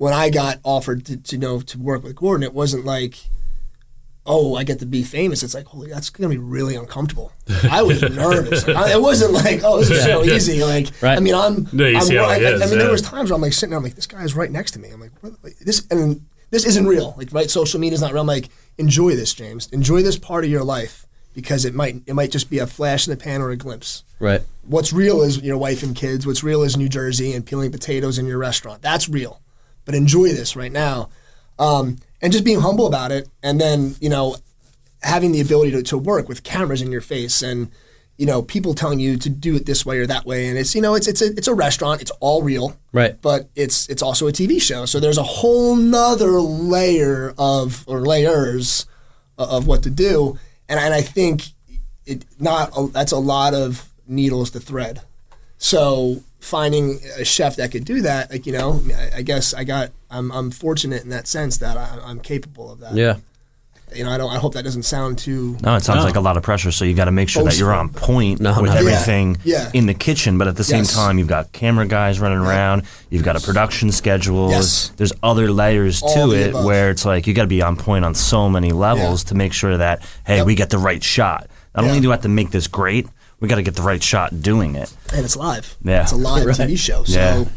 when I got offered to work with Gordon, it wasn't like, oh, I get to be famous. It's like, holy, that's going to be really uncomfortable. I was nervous. It wasn't like, oh, this is so easy. Like, right. I mean, there was times where I'm like sitting there, I'm like, this guy's right next to me. I'm like, this isn't real. Like, right? Social media's not real. I'm like, enjoy this, James. Enjoy this part of your life because it might just be a flash in the pan or a glimpse. Right. What's real is your wife and kids. What's real is New Jersey and peeling potatoes in your restaurant. That's real. But enjoy this right now. And just being humble about it, and then, having the ability to work with cameras in your face and, people telling you to do it this way or that way. And it's, it's a restaurant. It's all real. Right. But it's also a TV show. So there's a whole nother layers of what to do. And I think that's a lot of needles to thread. So finding a chef that could do that, like, I guess I'm fortunate in that sense that I'm capable of that. Yeah. I hope that doesn't sound too. No, it sounds like a lot of pressure. So you got to make sure that you're on point with everything in the kitchen. But at the same time, you've got camera guys running around. You've got a production schedule. Yes. There's other layers to it where it's like you got to be on point on so many levels to make sure that, hey, we get the right shot. Not only do I have to make this great, we got to get the right shot doing it. And it's live. Yeah. It's a live TV show. So,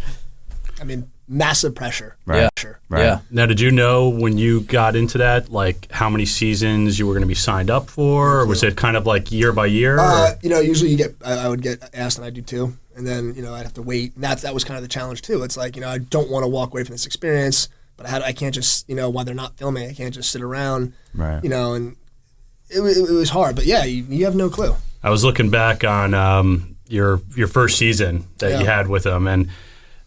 I mean, massive pressure. Right. Yeah. Now, did you know when you got into that, like how many seasons you were going to be signed up for? Or was it kind of like year by year? Usually I would get asked and I do too. And then, I'd have to wait. And that was kind of the challenge too. It's like, I don't want to walk away from this experience, but I can't just, while they're not filming, I can't just sit around, and it was hard. But yeah, you have no clue. I was looking back on your first season that you had with them, and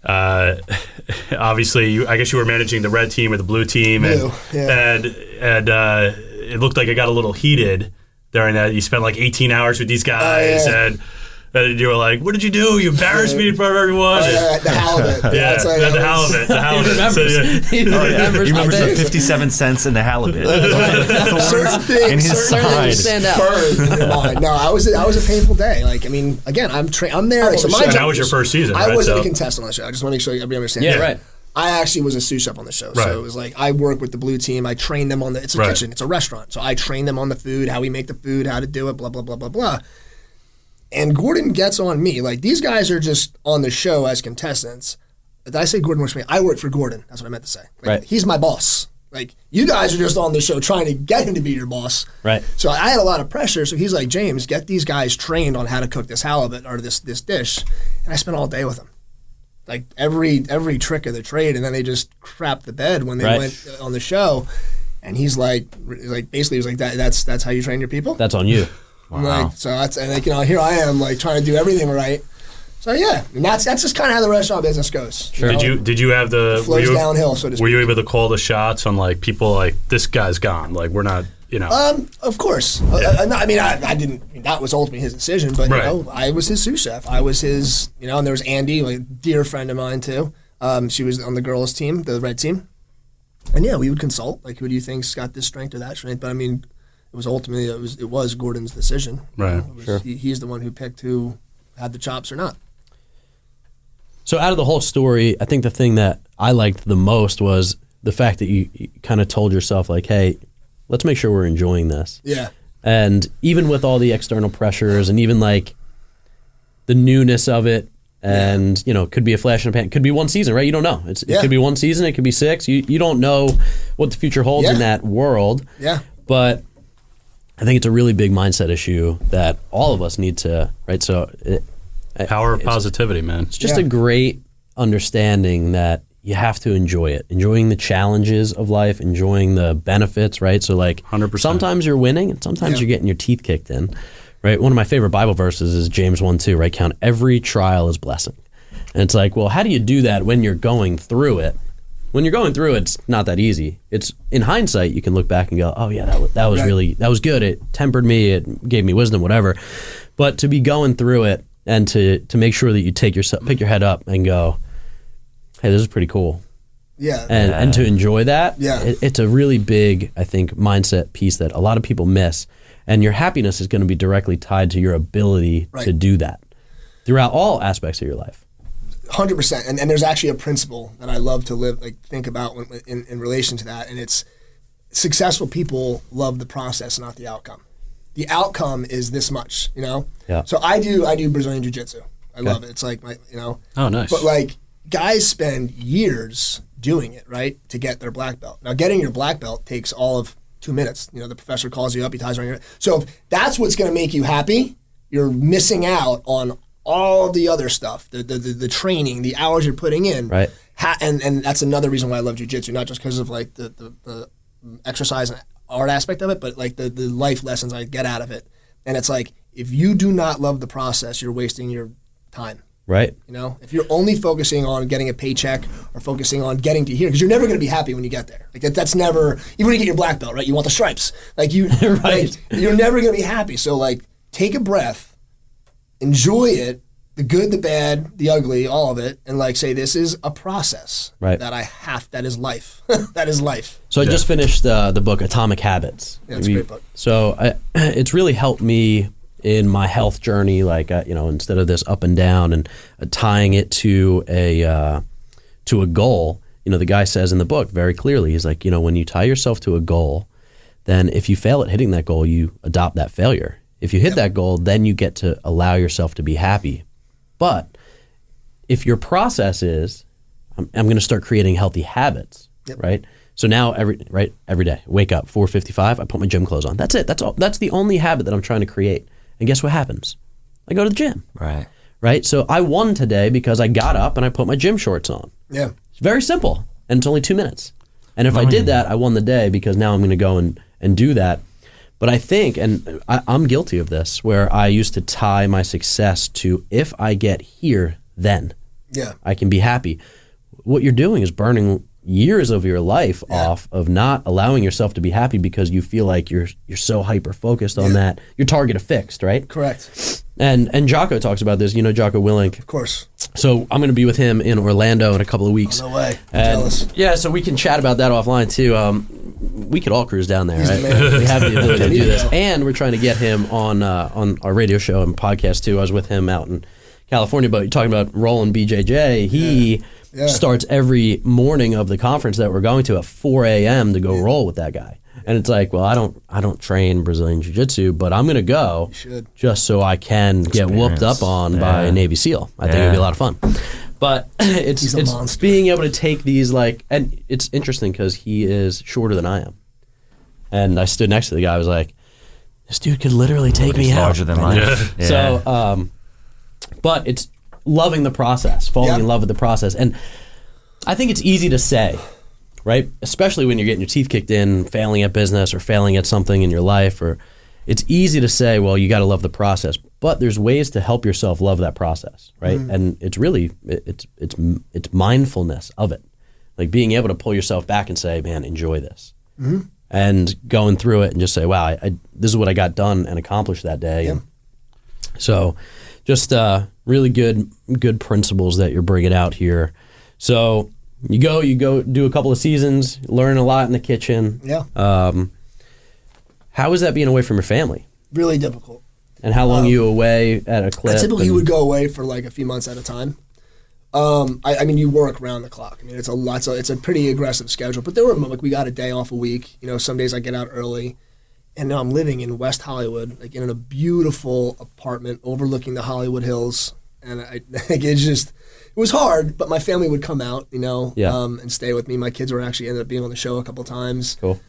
obviously, I guess you were managing the red team or the blue team, and it looked like it got a little heated during that. You spent like 18 hours with these guys, and you were like, "What did you do? You embarrassed me in front of everyone." The halibut. The halibut. He remembers the 57 cents in the halibut. Certain things in his side. Stand out. In your mind. No, I was a painful day. Like, I mean, again, I'm there. So that was your first season, right? I wasn't a contestant on the show. I just want to make sure everybody understands. Yeah, right. I actually was a sous chef on the show. So it was like, I work with the blue team. I train them on it's a kitchen. It's a restaurant. So I train them on the food, how we make the food, how to do it, blah, blah, blah, blah, blah. And Gordon gets on me. Like, these guys are just on the show as contestants. Did I say Gordon works for me? I work for Gordon. That's what I meant to say. Like, he's my boss. Like, you guys are just on the show trying to get him to be your boss. Right. So I had a lot of pressure. So he's like, James, get these guys trained on how to cook this halibut or this dish. And I spent all day with them. Like, every trick of the trade. And then they just crapped the bed when they went on the show. And he's like basically, he was like, that's how you train your people? That's on you. Wow. Like, so here I am, like, trying to do everything right. So yeah, and that's just kind of how the restaurant business goes. Sure. Did you have it flows downhill, so to speak. Were you able to call the shots on like people like, this guy's gone, like we're not, Of course. I mean, I didn't. That was ultimately his decision, but I was his sous chef. I was his, and there was Andy, like a dear friend of mine too. She was on the girls' team, the red team, and yeah, we would consult, like, who do you think's got this strength or that strength? But I mean, it was ultimately it was Gordon's decision. Right. He's the one who picked who had the chops or not. So out of the whole story, I think the thing that I liked the most was the fact that you kind of told yourself, like, hey, let's make sure we're enjoying this. Yeah. And even with all the external pressures and even like the newness of it, and could be a flash in the pan, could be one season, right? You don't know. It could be one season, it could be 6. You don't know what the future holds in that world. Yeah. But I think it's a really big mindset issue that all of us need to, right? So power of positivity, man. It's just a great understanding that you have to enjoy it, enjoying the challenges of life, enjoying the benefits, right? So like 100%. Sometimes you're winning and sometimes you're getting your teeth kicked in, right? One of my favorite Bible verses is James 1:2, right? Count every trial as blessing. And it's like, well, how do you do that when you're going through it? When you're going through it, it's not that easy. It's in hindsight, you can look back and go, oh yeah, that was good. It tempered me, it gave me wisdom, whatever. But to be going through it and to make sure that you pick your head up and go, hey, this is pretty cool. Yeah. And to enjoy that, it's a really big, I think, mindset piece that a lot of people miss. And your happiness is going to be directly tied to your ability to do that throughout all aspects of your life. 100%. And there's actually a principle that I love to think about in relation to that, and it's successful people love the process, not the outcome. The outcome is this much, Yeah. So I do Brazilian Jiu-Jitsu. I love it. It's like Oh, nice. But like guys spend years doing it, right, to get their black belt. Now, getting your black belt takes all of 2 minutes. The professor calls you up, he ties around your. So if that's what's going to make you happy, you're missing out on all the other stuff, the training, the hours you're putting in. Right. And that's another reason why I love jiu-jitsu, not just because of like the exercise and art aspect of it, but like the life lessons I get out of it. And it's like, if you do not love the process, you're wasting your time. Right. If you're only focusing on getting a paycheck or focusing on getting to here, because you're never going to be happy when you get there. Like that's never, even when you get your black belt, right? You want the stripes. Like you, right. Like, you're never going to be happy. So like, take a breath, enjoy it, the good, the bad, the ugly, all of it, and like say, this is a process that is life. That is life. So I just finished the book Atomic Habits. Yeah, it's a great book. So it's really helped me in my health journey, like instead of this up and down and tying it to a goal. The guy says in the book very clearly, he's like, when you tie yourself to a goal, then if you fail at hitting that goal, you adopt that failure. If you hit that goal, then you get to allow yourself to be happy. But if your process is, I'm going to start creating healthy habits, right? So now every day, wake up 4:55, I put my gym clothes on. That's it. That's all. That's the only habit that I'm trying to create. And guess what happens? I go to the gym. Right. So I won today because I got up and I put my gym shorts on. Yeah. It's very simple, and it's only 2 minutes. And if I did that, I won the day because now I'm going to go and do that. But I think, and I'm guilty of this, where I used to tie my success to, if I get here, then I can be happy. What you're doing is burning years of your life off of not allowing yourself to be happy because you feel like you're so hyper focused on that. Your target is fixed, right? Correct. And Jocko talks about this. Jocko Willink. Of course. So I'm going to be with him in Orlando in a couple of weeks. Oh, no way. I'm jealous. Yeah, so we can chat about that offline too. We could all cruise down there, right? We have the ability to do this, and we're trying to get him on our radio show and podcast too. I was with him out in California, but you're talking about Roland BJJ. He starts every morning of the conference that we're going to at 4 a.m. to go roll with that guy. And it's like, well, I don't train Brazilian Jiu-Jitsu, but I'm going to go just so I can get whooped up on by a Navy SEAL. I think it would be a lot of fun. But it's being able to take these and it's interesting because he is shorter than I am. And I stood next to the guy. I was like, this dude could literally take me out. Larger than life. Yeah. So, but it's loving the process, falling in love with the process. And I think it's easy to say, right? Especially when you're getting your teeth kicked in, failing at business or failing at something in your life, or it's easy to say, well, you got to love the process. But there's ways to help yourself love that process, right? Mm-hmm. And it's really it's mindfulness of it, like being able to pull yourself back and say, man, enjoy this, and going through it and just say, wow, this is what I got done and accomplished that day. And so, just really good principles that you're bringing out here. So you go do a couple of seasons, learn a lot in the kitchen. Yeah. How is that being away from your family? Really difficult. And how long are you away at a clip? I typically would go away for like a few months at a time. I mean, you work round the clock. I mean, it's a lot. It's a pretty aggressive schedule. But there were like we got a day off a week. Some days I get out early, and now I'm living in West Hollywood, like in a beautiful apartment overlooking the Hollywood Hills. And it was hard, but my family would come out, and stay with me. My kids ended up being on the show a couple times. Cool.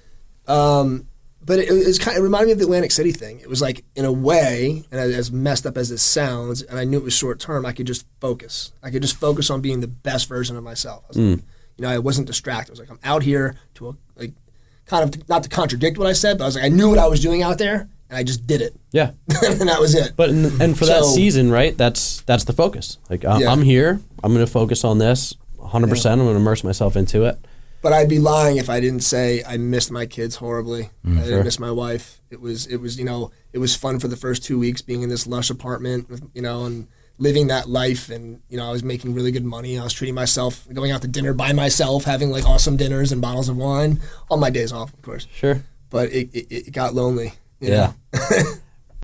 But it reminded me of the Atlantic City thing. It was like, in a way, and as messed up as this sounds, and I knew it was short term, I could just focus. I could just focus on being the best version of myself. I was like, I wasn't distracted. I was like, I'm out here to kind of not to contradict what I said, but I was like, I knew what I was doing out there, and I just did it. Yeah, and that was it. But and for that season, right? That's the focus. Like I'm here. I'm going to focus on this 100%. I'm going to immerse myself into it. But I'd be lying if I didn't say I missed my kids horribly. I didn't miss my wife. It was fun for the first 2 weeks being in this lush apartment, and living that life. And I was making really good money. I was treating myself, going out to dinner by myself, having like awesome dinners and bottles of wine on my days off, of course. Sure. But it got lonely. Yeah.